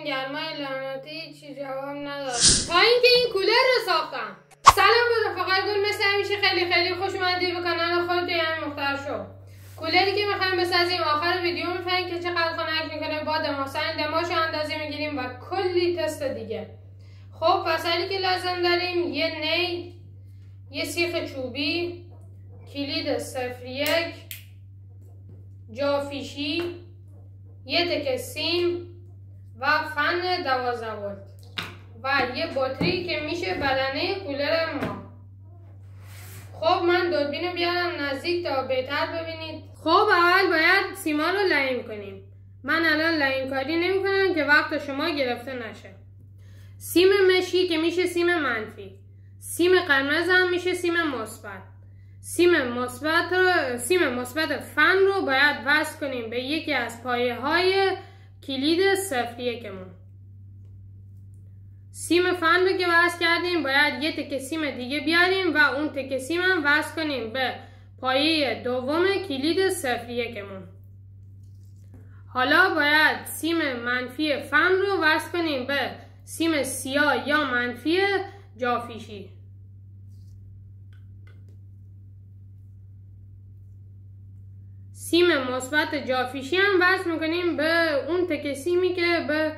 گرمای لعنتی چی جواب نداد تا اینکه این کولر رو ساختم. سلام به رفقای گل، مثل همیشه خیلی خوش اومدید به کانال خودت. یعنی مختار شو کولری که میخوایم بسازیم آخر ویدیو میفهمید که چقدر خنک میکنه. با دماشو اندازه میگیریم و کلی تست دیگه. خب وسایلی که لازم داریم: یه نی، یه سیخ چوبی، کلید 01، جافیشی، یه تکه سیم و فن 12 ولت و یه باتری که میشه بدنه کولر ما. خب من دوربین رو بیارم نزدیک تا بهتر ببینید. خب اول باید سیما رو لعیم کنیم. من الان لعیم کاری نمی کنم که وقت شما گرفته نشه. سیم مشی که میشه سیم منفی، سیم قرمز هم میشه سیم مثبت. سیم مثبت فن رو باید وصل کنیم به یکی از پایه های کلید 01 مون. سیم فن رو که وصل کردیم باید یه تکه سیم دیگه بیاریم و اون تکه سیم هم وصل کنیم به پایه دوم کلید 01 مون. حالا باید سیم منفی فن رو وصل کنیم به سیم سیاه یا منفی جافیشی. سیم مثبت جافیشی هم وصل میکنیم به اون تکه سیمی که به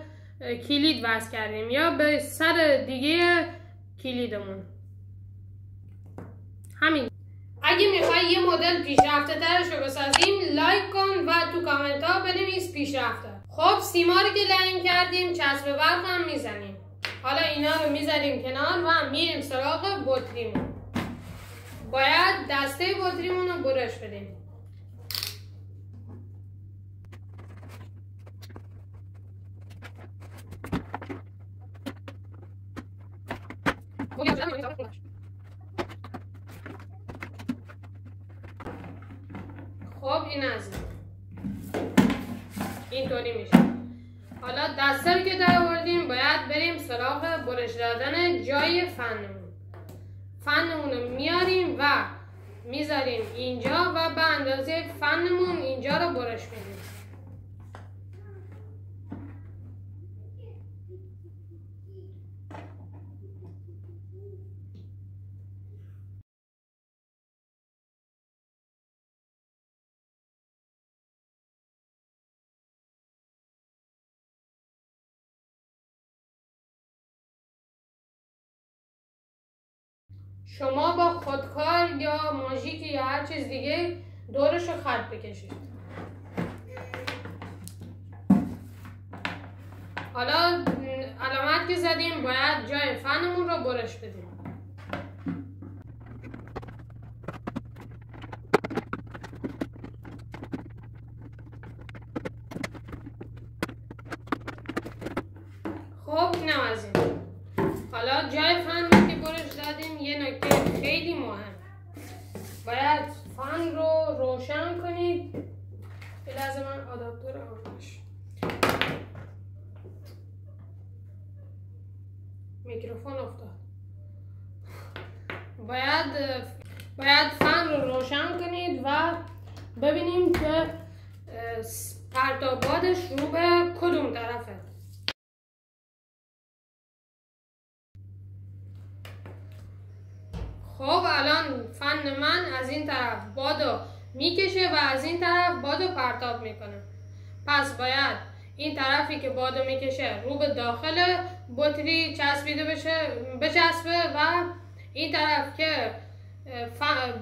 کلید وصل کردیم یا به سر دیگه کلیدمون. همین. اگه میخوای یه مدل پیشرفته ترش رو بسازیم لایک کن و تو کامنت ها بنویس پیشرفته. خب سیما رو که لعیم کردیم چسب برق هم میزنیم. حالا اینا رو میذاریم کنار و میریم سراغ بطریمون. باید دسته بطریمون رو برش بدیم. خب این از اینطوری میشه. حالا دسته رو که در آوردیم باید بریم سراغ برش دادن جای فنمون رو میاریم و میذاریم اینجا و به اندازه فنمون اینجا رو برش میدیم. شما با خودکار یا ماژیک یا هر چیز دیگه دورش رو خط بکشید. حالا علامت که زدیم باید جای فنمون رو برش بدیم. خب اینم از این. حالا جای فن رو که برش دادیم یه نکته خیلی مهم: باید فن رو روشن کنید. به لحظه من آداپتور آمدش. میکروفون افتاد. باید فن رو روشن کنید و ببینیم که پرتابادش رو به کدوم طرفه. خب الان فن من از این طرف بادو میکشه و از این طرف بادو پرتاب میکنه. پس باید این طرفی که بادو میکشه رو به داخل بطری چسبیده بچسبه و این طرف که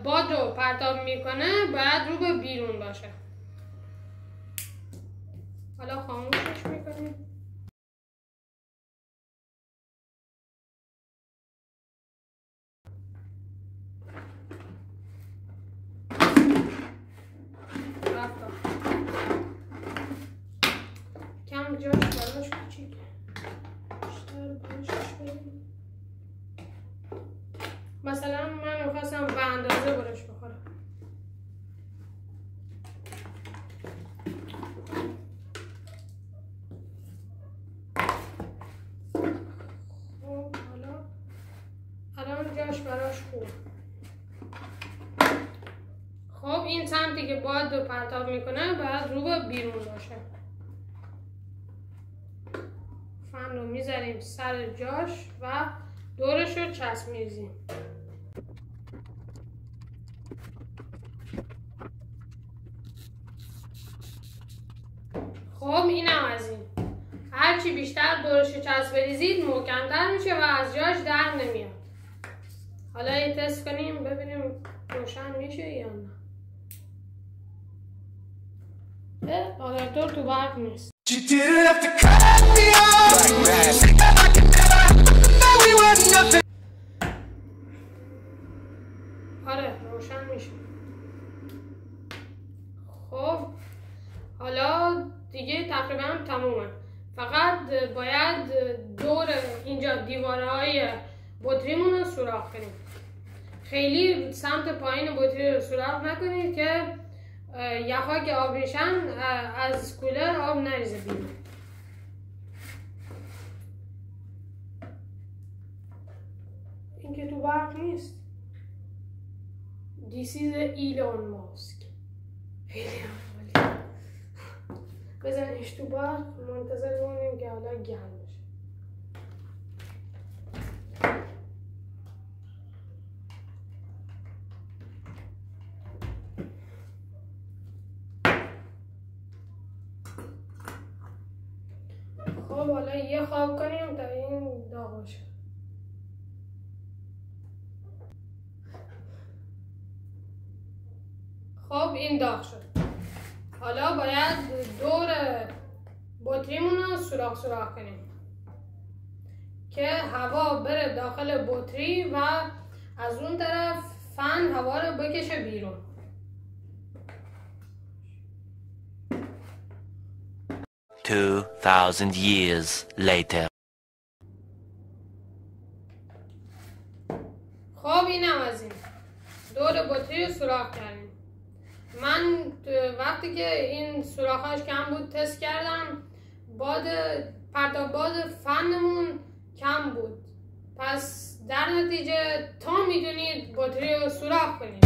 بادو پرتاب میکنه باید رو به بیرون باشه. حالا خاموشش میکنیم. کم جاش براش کوچیکه. بیشتر برشش بدیم. مثلا من میخواستم به اندازه برش بخورم. خب الان جاش براش خوب. خب این سمتی که باد رو پرتاب میکنه باید رو به بیرون باشه. فن رو میذاریم سر جاش و دورش رو چسب میزیم. خب اینم از این. هرچی بیشتر دورش رو چسب بریزید محکم‌تر میشه و از جاش در نمیاد. حالا یه تست کنیم ببینیم روشن میشه یا نه. آرادور تو برق نیست. آره روشن میشه. خب حالا دیگه تقریبا تمومه. فقط باید دور اینجا دیوارهای بطریمون رو سوراخ کنیم. خیلی سمت پایین بطری رو سوراخ نکنید که یخها که آب میشن از کولر آب نریزه بیرون. این که تو برق نیست. This is ایلان ماسک. خیلی عالی. بزنیش تو برق، منتظر بمونیم که حالا گرم بشه. خب حالا یه خواب کنیم تا این داغ بشه. خب این داغ شد. حالا باید دور بطریمون رو سوراخ کنیم که هوا بره داخل بطری و از اون طرف فن هوا رو بکشه بیرون. $2,000 years later. خب اینم از این. دور بطری رو سوراخ کردیم. من وقتی که این سوراخاش کم بود تست کردم، پرتاب باد فنمون کم بود. پس در نتیجه تا میدونید بطری رو سوراخ کنید.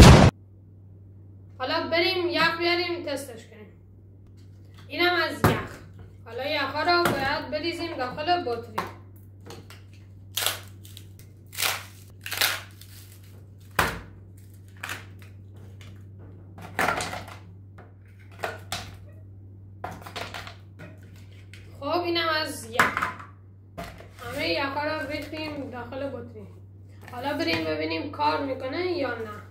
حالا بریم یخ بیاریم تستش کنیم. اینم از یخ. حالا یخها رو باید بریزیم داخل بطری. خب اینم از یخ. همه یخها رو ریختیم داخل بطری. حالا بریم ببینیم کار میکنه یا نه.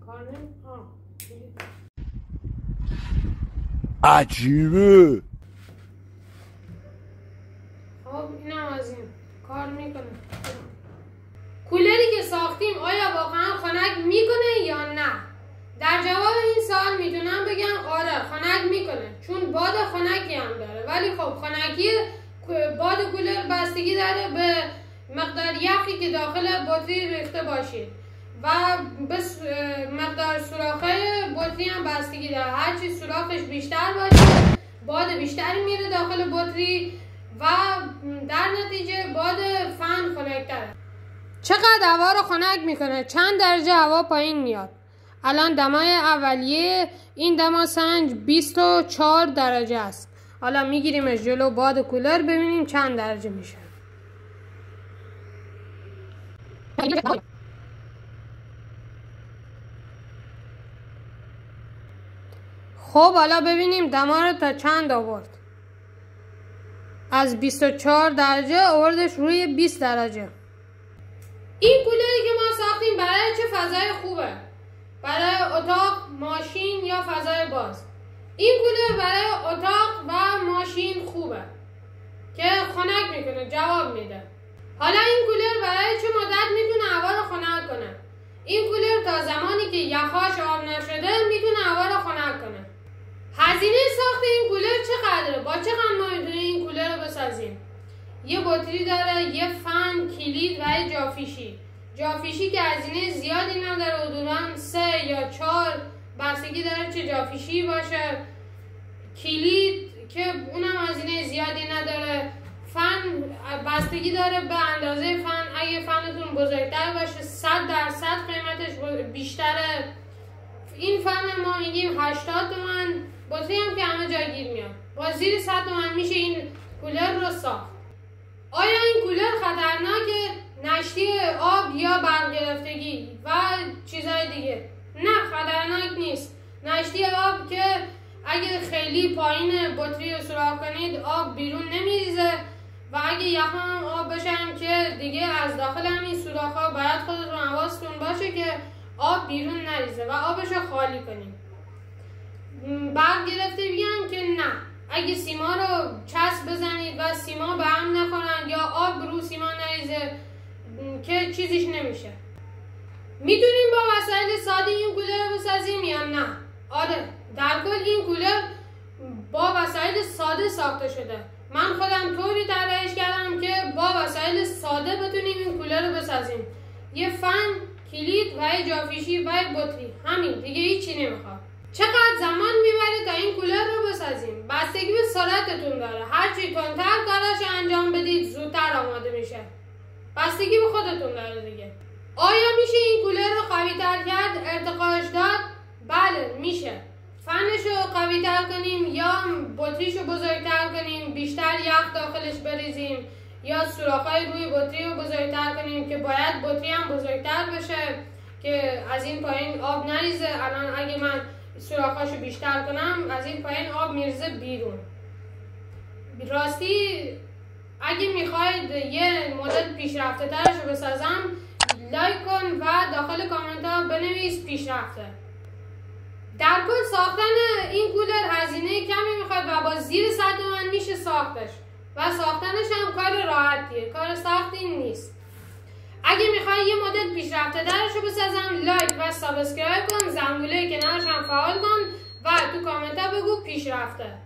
کار نمیکنه. عجیبه. خب اینم از این. کار میکنه. کولری که ساختیم آیا واقعا خنک میکنه یا نه؟ در جواب این سوال میتونم بگم آره خنک میکنه، چون باد خنکی هم داره. ولی خب خنکی باد کولر بستگی داره به مقدار یخی که داخل بطری ریخته باشید و به مقدار سوراخ‌های بطری هم بستگی داره. هرچی سوراخش بیشتر باشه باد بیشتری میره داخل بطری و در نتیجه باد فن خنک‌تره. چقدر هوا رو خنک میکنه؟ چند درجه هوا پایین میاد؟ الان دمای اولیه این دما سنج 24 درجه است. حالا میگیریمش جلو باد کولر ببینیم چند درجه میشه. خب حالا ببینیم دما رو تا چند آورد. از 24 درجه آوردش روی 20 درجه. این کولری که ما ساختیم برای چه فضای خوبه؟ برای اتاق، ماشین یا فضای باز؟ این کولر برای اتاق و ماشین خوبه که خنک میکنه، جواب میده. حالا این کولر برای چه مدت میتونه هوا رو خنک کنه؟ این کولر تا زمانی که یخهاش آب نشده میتونه هوا رو خنک کنه. هزینه ساخت این کولر چقدره؟ با چقدر ما میتونیم این کولر رو بسازیم؟ یه بطری داره، یه فن، کلید و یه جافیشی. جافیشی که هزینه زیادی نداره، حدوداً 3 یا 4 بستگی داره چه جافیشی باشه. کلید که اونم هزینه زیادی نداره. فن بستگی داره به اندازه فن. اگه فنتون بزرگتر باشه 100% قیمتش این فن ما میگیم 80 تومن، بطری هم که همه جا گیر میاد. با زیر 100 تومن میشه این کولر رو ساخت. آیا این کولر خطرناکه؟ نشتی آب یا برق گرفتگی و چیزهای دیگه؟ نه، خطرناک نیست. نشتی آب که اگه خیلی پایین بطری رو سوراخ کنید آب بیرون نمیریزه و اگه یخم آب بشن که دیگه از داخل همین سوراخ ها باید خودتون حواستون باشه که آب بیرون نریزه و آبش رو خالی کنید. برق گرفتگی هم که نه، اگه سیما رو چسب بزنید و سیما به هم نخورن یا آب رو سیما نریزه که چیزیش نمیشه. میتونیم با وسایل ساده این کولر رو بسازیم یا نه؟ آره، در کل این کولر با وسایل ساده ساخته شده. من خودم طوری طراحیش کردم که با وسایل ساده بتونیم این کولر رو بسازیم. یه فن، کلید و یه جافیشی و یه بطری، همین، دیگه هیچی نمیخواد. چقدر زمان میبره تا این کولر رو بسازیم؟ بستگی به سرعتتون داره. هرچی تندتر کاراش انجام بدید زودتر آماده میشه. بستگی به خودتون داره دیگه. آیا میشه این کولر رو قوی‌تر کرد، ارتقاش داد؟ بله میشه. فنش رو قوی‌تر کنیم یا بطریش رو بزرگتر کنیم، بیشتر یخ داخلش بریزیم یا سوراخ‌های روی بطری رو بزرگتر کنیم که باید بطری هم بزرگتر بشه که از این پایین آب نریزه. الان اگه من سوراخاشو بیشتر کنم از این پایین آب میریزه بیرون. راستی اگه میخواید یه مدل پیشرفته ترش رو بسازم لایک کن و داخل کامنت ها بنویس پیشرفته. در کل ساختن این کولر هزینه کمی میخواد و با زیر 100 تومن میشه ساختش و ساختنش هم کار راحتیه، کار سختی نیست. اگه میخوای یه مدل پیشرفته ترش رو بسازم لایک و سابسکرایب کن، زنگوله کنارش هم فعال کن و تو کامنت ها بگو پیشرفته.